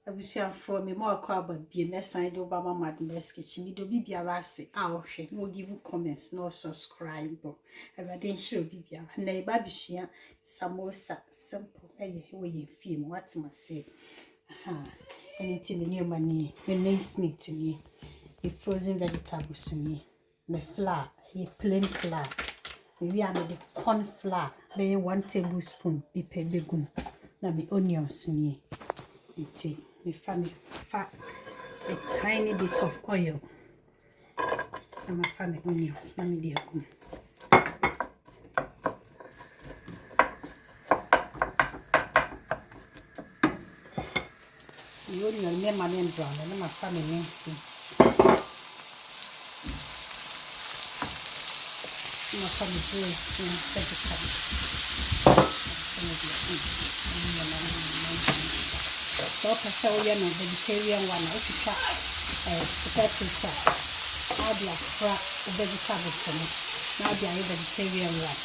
Abusia for me more crab be a sign over my mess kitchen. Me do be biarasi. No give comments, no subscribe. I didn't show Bibia. Nay, Babishia, Samosa, simple. Way film. What must say? Anything new money. The mince meat to me. The frozen vegetables to me. The flour, a plain flour. Maybe I made the corn flour. Be 1 tablespoon. Be begun. Now me onions me. Tea. Me family fat a tiny bit of oil. And my family onions. Let me dear go. The onion me my name brown and my family mince meat. My family braised vegetables. So Passover no vegetarian one, I should try potato sauce. Now they are fried vegetables. Now they are vegetarian one.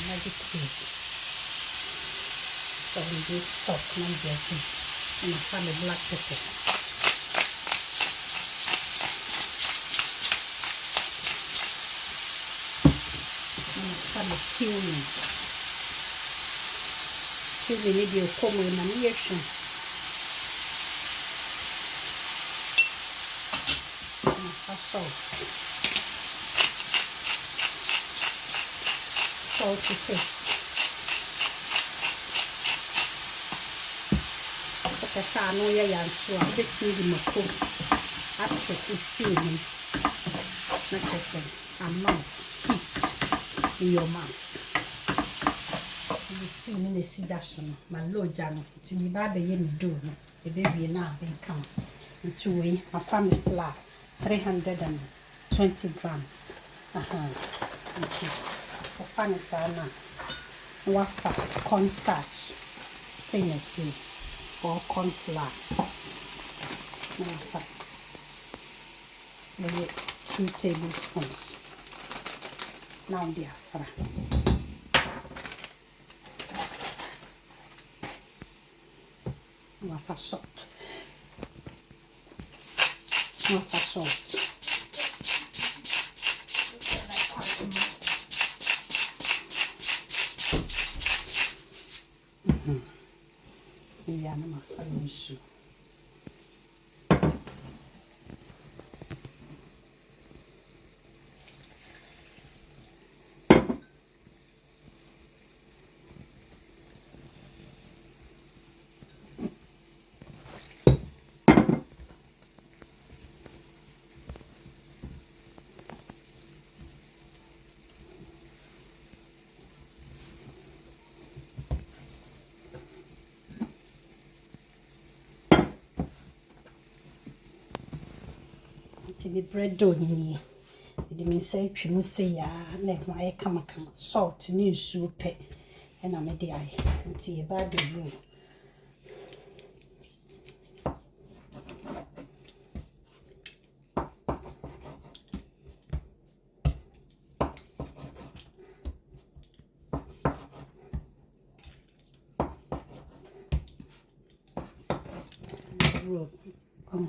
Magic cake. So we do stock now they are and I found the black pepper. And I found the cumin. We need to come in and reaction. Salt. Salt to taste. Okay, so I know you are so a bit in my cook. Actually, stew him. Not just and now heat in your mouth. See me the suggestion, my Lord Jan, to me by the yen do, the baby now they come. And 2 way, my family flour, 320 grams. Okay. For funny sana, wafa, cornstarch, tea, or corn flour. Maybe 2 tablespoons. Now they are fried. Wafa salt. Wafa salt. Yeah, I'm a fine soup. The bread dough ni the me say twimu say ya na my kama salt ni nsuo pe na me de aye nti e ba de blue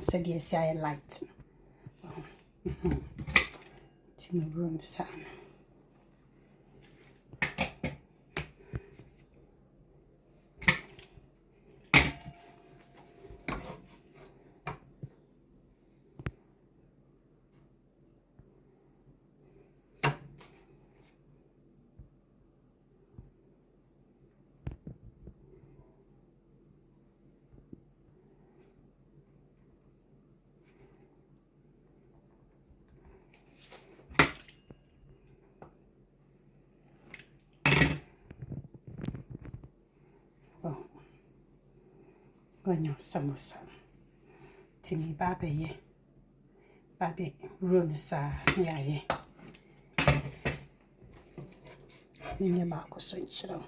said yes I light my room sun. Gonyo samosa. Timi babe ye. Babe room sa ye. Nini mako so ichiro.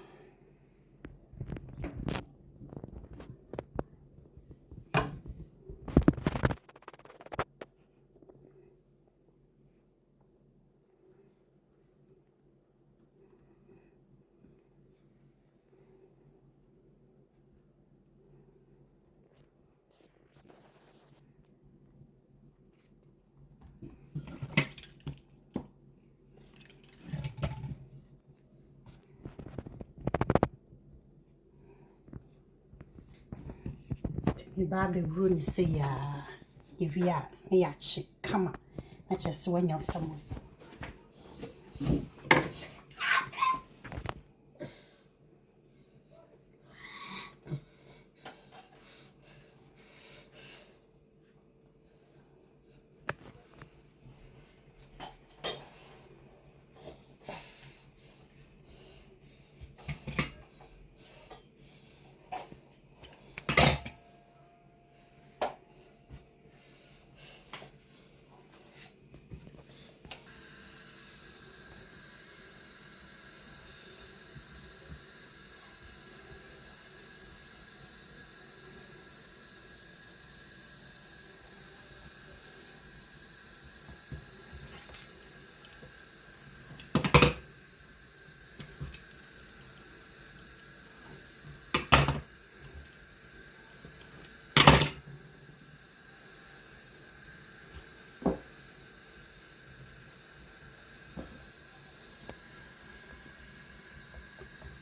Me baby run say ya. If ya, me a chick, come on. I just want your samosa.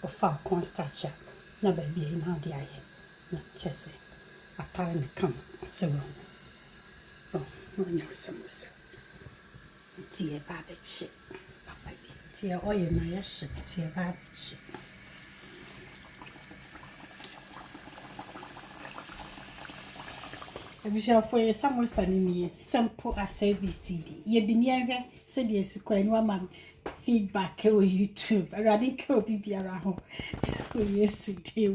Of cornstarch, no baby, now the eye. No, just say, I can't come so wrong. Oh, no, samosa. Dear baby chip, papa, dear oil, my ship, dear baby chip. I wish for a samosa in me, simple as ABCD. Ye be near, said yes, quite one feedback on YouTube. I didn't go be around. Oh, yes, dear,